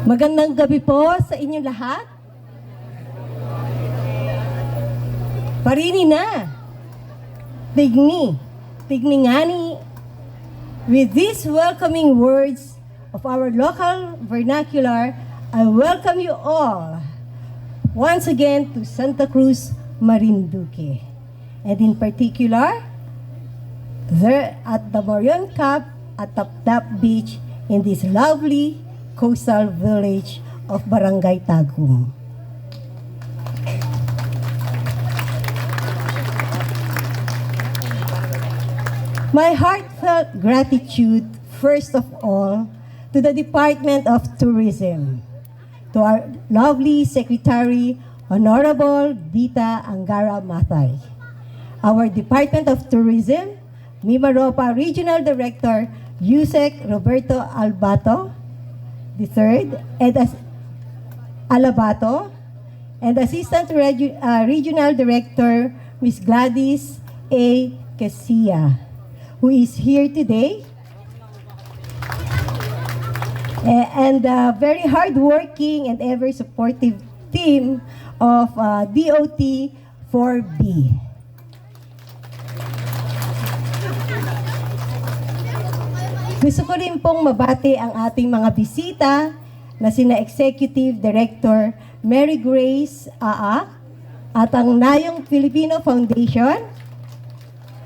Magandang gabi po sa inyong lahat. Parini na. Tigni. Tigningani. With these welcoming words of our local vernacular, I welcome you all once again to Santa Cruz, Marinduque. And in particular, there at the Morion Cup at Taptap Beach in this lovely coastal village of Barangay Tagum. My heartfelt gratitude, first of all, to the Department of Tourism, to our lovely Secretary, Honorable Dita Angara Matay, our Department of Tourism, Mimaropa Regional Director, Yusek Roberto Albato, the third, and Alabato, and Assistant Regional Director, Ms. Gladys A. Casia, who is here today, and the very hardworking and ever supportive team of DOT 4B. Gusto ko rin pong mabati ang ating mga bisita na sina Executive Director Mary Grace Aa at ang Nayong Filipino Foundation,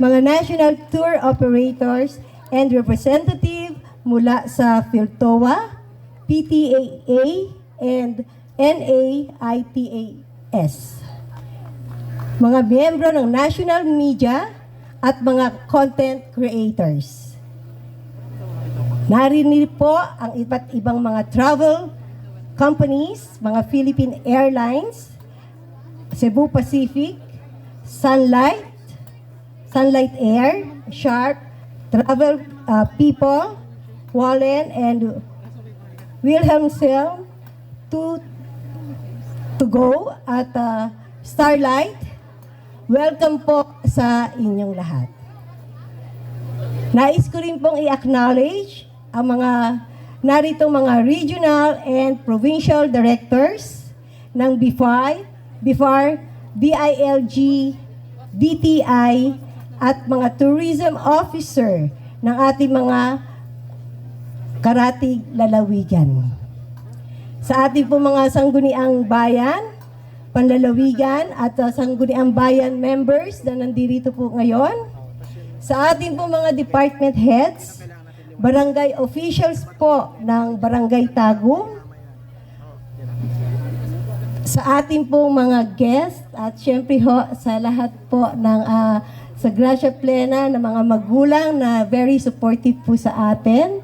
mga National Tour Operators and Representative mula sa PhilToa, PTAA, and NAITAS, mga miyembro ng national media at mga content creators. Narinig po ang iba't ibang mga travel companies, mga Philippine Airlines, Cebu Pacific, Sunlight Air, Sharp, Travel People, Wallen, and Wilhelmsel, to go at Starlight. Welcome po sa inyong lahat. Nais ko rin pong i-acknowledge ang mga naritong mga regional and provincial directors ng BIFAR, DILG, DTI, at mga tourism officer ng ating mga karatig lalawigan. Sa ating po mga sangguniang bayan, panlalawigan at sangguniang bayan members na nandito po ngayon, sa ating po mga department heads, barangay officials po ng Barangay Tagum, sa ating po mga guests, at syempre ho sa lahat po ng sa Gracia Plena ng mga magulang na very supportive po sa atin,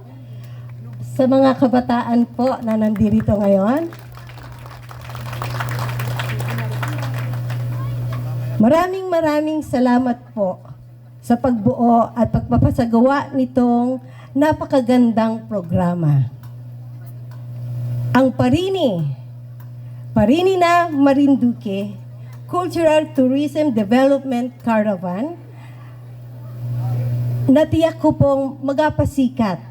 sa mga kabataan po na nandito ngayon. Maraming salamat po sa pagbuo at pagpapasagawa nitong napakagandang programa. Ang Parini na Marinduque Cultural Tourism Development Caravan, natiyak ko pong magapasikat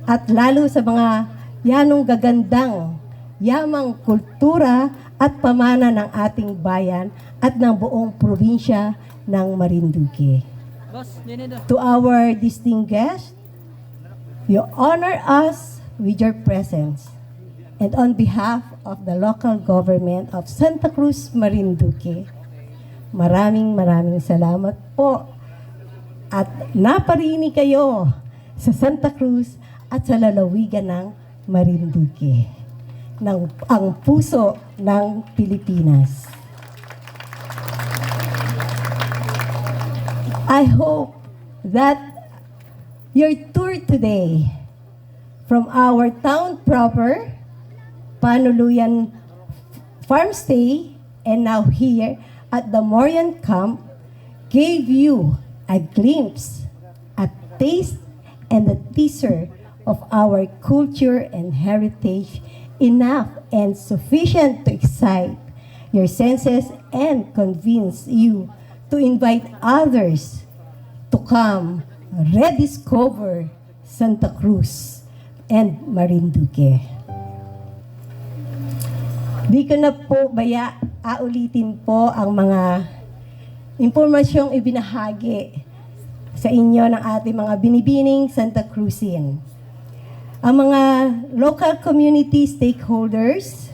at lalo sa mga yanong gagandang yamang kultura at pamana ng ating bayan at ng buong probinsya ng Marinduque. To our distinguished guests, you honor us with your presence. And on behalf of the local government of Santa Cruz, Marinduque, maraming salamat po. At naparini kayo sa Santa Cruz at sa lalawigan ng Marinduque, ang puso ng Pilipinas. I hope that your tour today from our town proper, Panuluyan Farm Stay, and now here at the Morion Camp gave you a glimpse, a taste, and a teaser of our culture and heritage, enough and sufficient to excite your senses and convince you to invite others to come rediscover Santa Cruz and Marinduque. Di ko na po aulitin po ang mga impormasyong ibinahagi sa inyo ng ating mga binibining Santa Cruzin. Ang mga local community stakeholders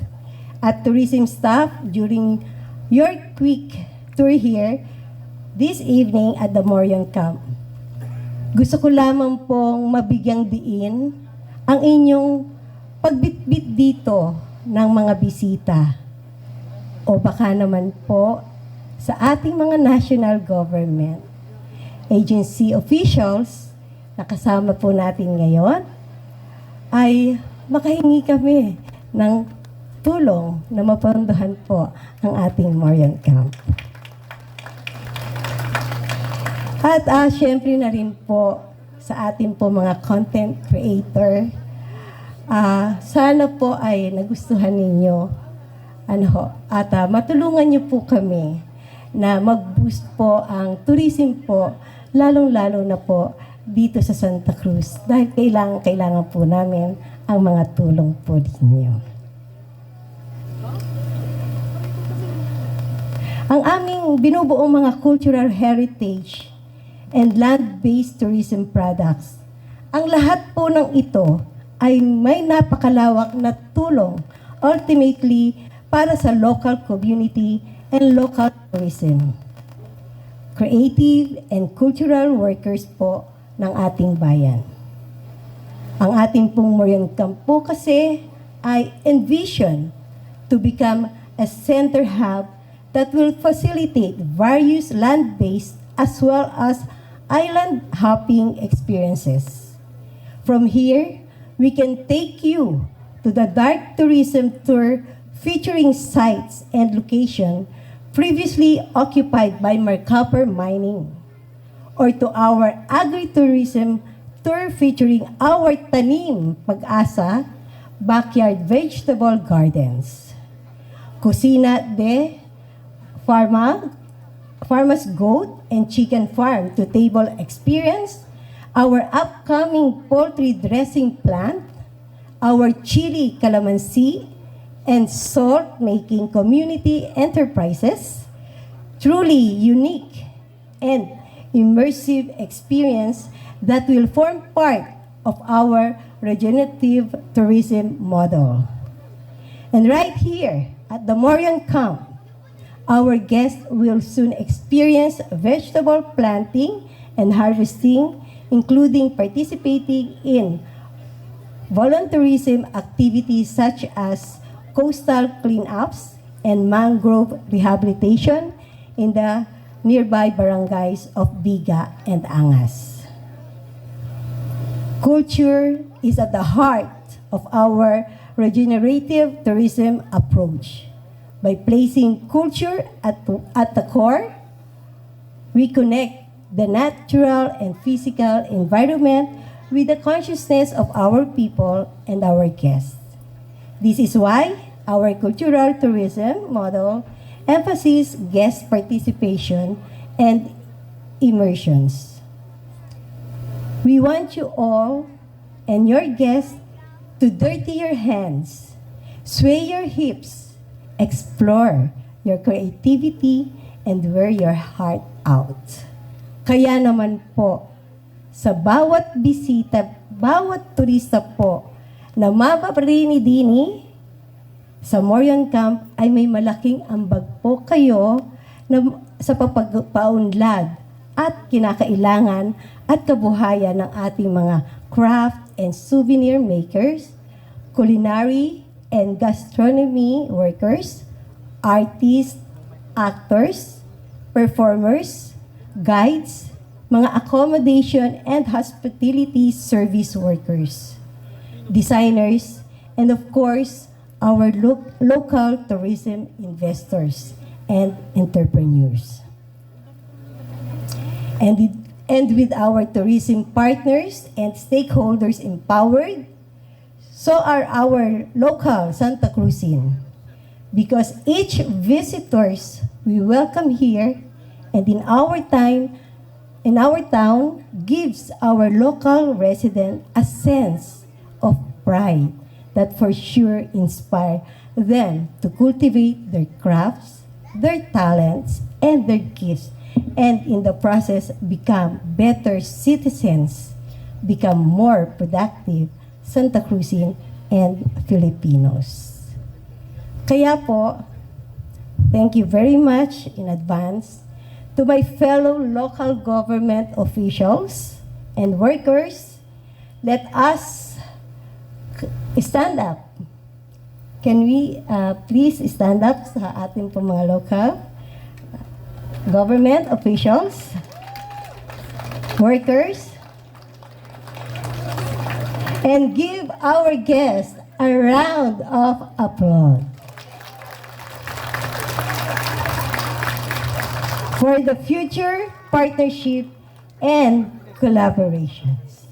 at tourism staff during your quick tour here this evening at the Morion Camp. Gusto ko lamang pong mabigyang diin ang inyong pagbitbit dito ng mga bisita o baka naman po sa ating mga national government agency officials na kasama po natin ngayon ay makahingi kami ng tulong na mapondohan po ang ating Morion Camp. At syempre na rin po sa ating po mga content creator, sana po ay nagustuhan ninyo at matulungan niyo po kami na mag-boost po ang tourism po, lalong-lalo na po dito sa Santa Cruz dahil kailangan po namin ang mga tulong po ninyo. Ang aming binubuong mga cultural heritage and land-based tourism products, ang lahat po ng ito ay may napakalawak na tulong ultimately para sa local community and local tourism. Creative and cultural workers po ng ating bayan. Ang ating pong Morion Camp po kasi ay envision to become a center hub that will facilitate various land-based as well as island hopping experiences. From here, we can take you to the dark tourism tour featuring sites and location previously occupied by Mercapper Mining, or to our agritourism tour featuring our Tanim Pag-asa backyard vegetable gardens, Kusina de Farmers Goat and Chicken Farm to Table experience, our upcoming poultry dressing plant, our chili calamansi and salt making community enterprises, truly unique and immersive experience that will form part of our regenerative tourism model. And right here at the Morion Camp, our guests will soon experience vegetable planting and harvesting, including participating in volunteerism activities such as coastal cleanups and mangrove rehabilitation in the nearby barangays of Biga and Angas. Culture is at the heart of our regenerative tourism approach. By placing culture at the core, we connect the natural and physical environment with the consciousness of our people and our guests. This is why our cultural tourism model emphasizes guest participation and immersions. We want you all and your guests to dirty your hands, sway your hips, explore your creativity, and wear your heart out. Kaya naman po, sa bawat bisita, bawat turista po na mapaparini dini sa Morion Camp ay may malaking ambag po kayo na, sa pagpapaunlad at kinakailangan at kabuhayan ng ating mga craft and souvenir makers, culinary and gastronomy workers, artists, actors, performers, guides, mga accommodation and hospitality service workers, designers, and of course, our local tourism investors and entrepreneurs. And with our tourism partners and stakeholders empowered, so are our local Santa Cruzin. Because each visitors we welcome here and in our town gives our local resident a sense of pride that for sure inspire them to cultivate their crafts, their talents, and their gifts, and in the process become better citizens, become more productive Santa Cruzin and Filipinos. Kaya po, thank you very much in advance to my fellow local government officials and workers. Let us stand up. Can we please stand up sa ating po mga local government officials, workers, and give our guests a round of applause for the future partnership and collaborations.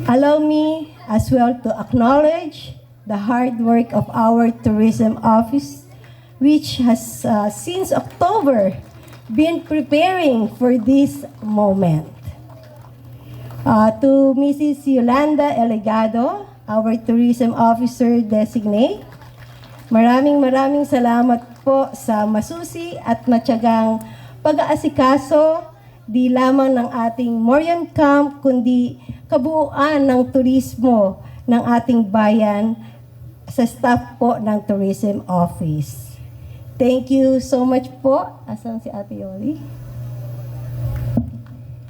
Allow me as well to acknowledge the hard work of our tourism office, which has since October been preparing for this moment. To Mrs. Yolanda Elegado, our tourism officer designate, maraming salamat po sa masusi at matyagang pag-aasikaso di lamang ng ating Morion Camp, kundi kabuuan ng turismo ng ating bayan sa staff po ng Tourism Office. Thank you so much po. Asan si Ate Yoli?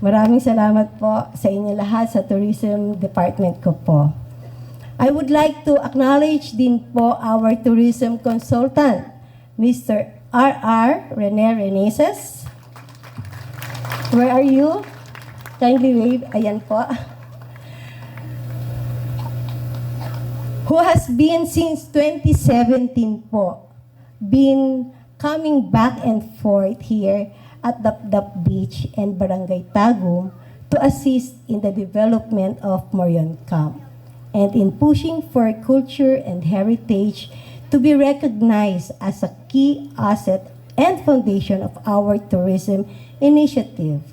Maraming salamat po sa inyo lahat sa Tourism Department ko po. I would like to acknowledge din po our tourism consultant, Mr. R.R. Rene Reneses. Where are you? Kindly wave. Ayan po. Who has been since 2017 po, been coming back and forth here at Dapdap Beach and Barangay Tagum to assist in the development of Morion Camp and in pushing for culture and heritage to be recognized as a key asset and foundation of our tourism initiative.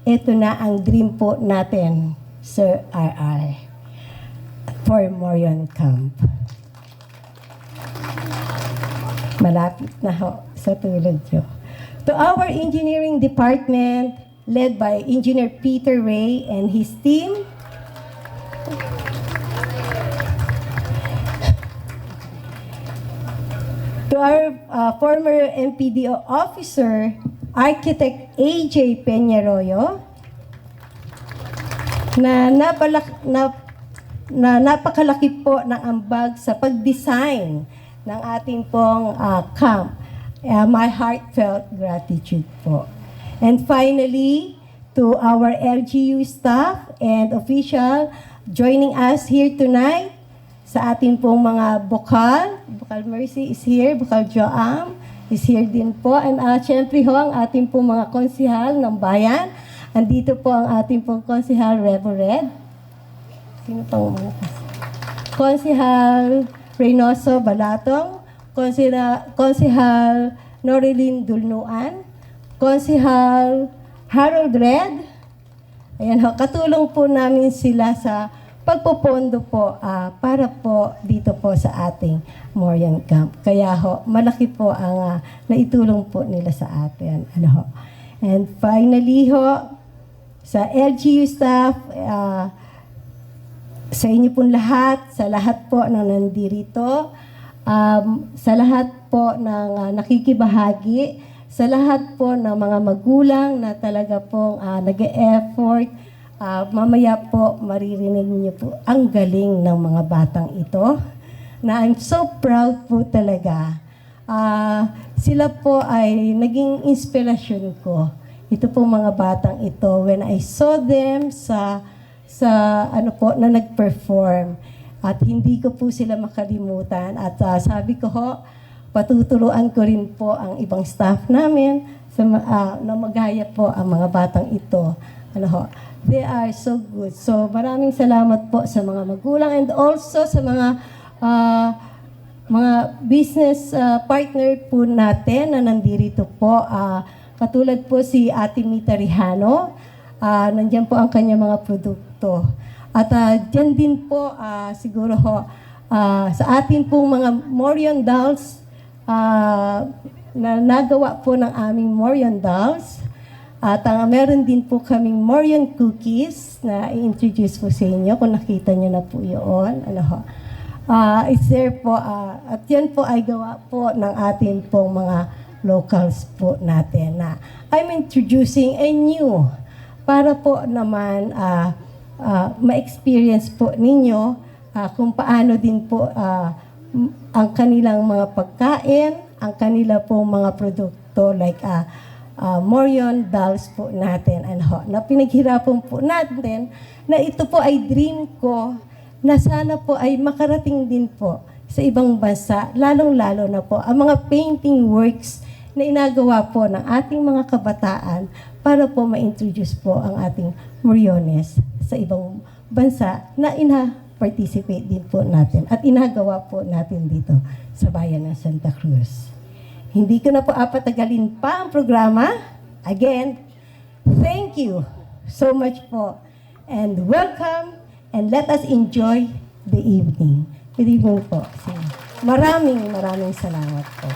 Ito na ang dream po natin, Sir R.R., for Morion Camp. Malapit na ho sa tulad nyo. To our engineering department, led by Engineer Peter Ray and his team, to our former MPDO officer, Architect A.J. Peñaroyo, na napakalaki po ng ambag sa pag-design ng ating pong camp. My heartfelt gratitude po. And finally, to our LGU staff and official joining us here tonight, sa ating pong mga Bukal Mercy is here, Bukal Joam is here din po. And syempre ho, ang ating pong mga konsihal ng bayan. Andito po ang ating pong konsihal Revo Red. Sino pang mga konsihal Reynoso Balatong, konsihal Norilyn Dulnuan, konsihal Harold Red. Ayan ho, katulong po namin sila sa pagpopondo po para po dito po sa ating Morion Camp. Kaya ho, malaki po ang naitulong po nila sa atin. Ano ho. And finally ho, sa LGU staff, sa inyo pong lahat, sa lahat po na nandirito, sa lahat po ng nakikibahagi, sa lahat po ng mga magulang na talaga pong nag-e-effort, mamaya po maririnig niyo po ang galing ng mga batang ito, na I'm so proud po talaga. Sila po ay naging inspirasyon ko. Ito po mga batang ito, when I saw them sa ano po na nag-perform, at hindi ko po sila makalimutan, at sabi ko ho, patuturuan ko rin po ang ibang staff namin na magaya po ang mga batang ito. Ano ho, they are so good. So maraming salamat po sa mga magulang and also sa mga business partner po natin na nandirito po. Katulad po si Ate Mita Rijano, nandiyan po ang kanyang mga produkto. At dyan din po, siguro ho, sa atin pong mga Morion dolls, na nagawa po ng aming Morion dolls. At meron din po kaming Morion cookies na i-introduce po sa inyo kung nakita nyo na po yun. Ano ho. It's there po, at yan po ay gawa po ng ating pong mga locals po natin na I'm introducing a new para po naman ma-experience po ninyo kung paano din po ang kanilang mga pagkain, ang kanila po mga produkto like Morion dolls po natin na pinaghirapan po natin na ito po ay dream ko na sana po ay makarating din po sa ibang bansa, lalong-lalo na po ang mga painting works na inagawa po ng ating mga kabataan para po ma-introduce po ang ating Moriones sa ibang bansa na participate din po natin at inagawa po natin dito sa bayan ng Santa Cruz. Hindi ko na po apatagalin pa ang programa. Again, thank you so much po and welcome and let us enjoy the evening. Good evening po. Maraming salamat po.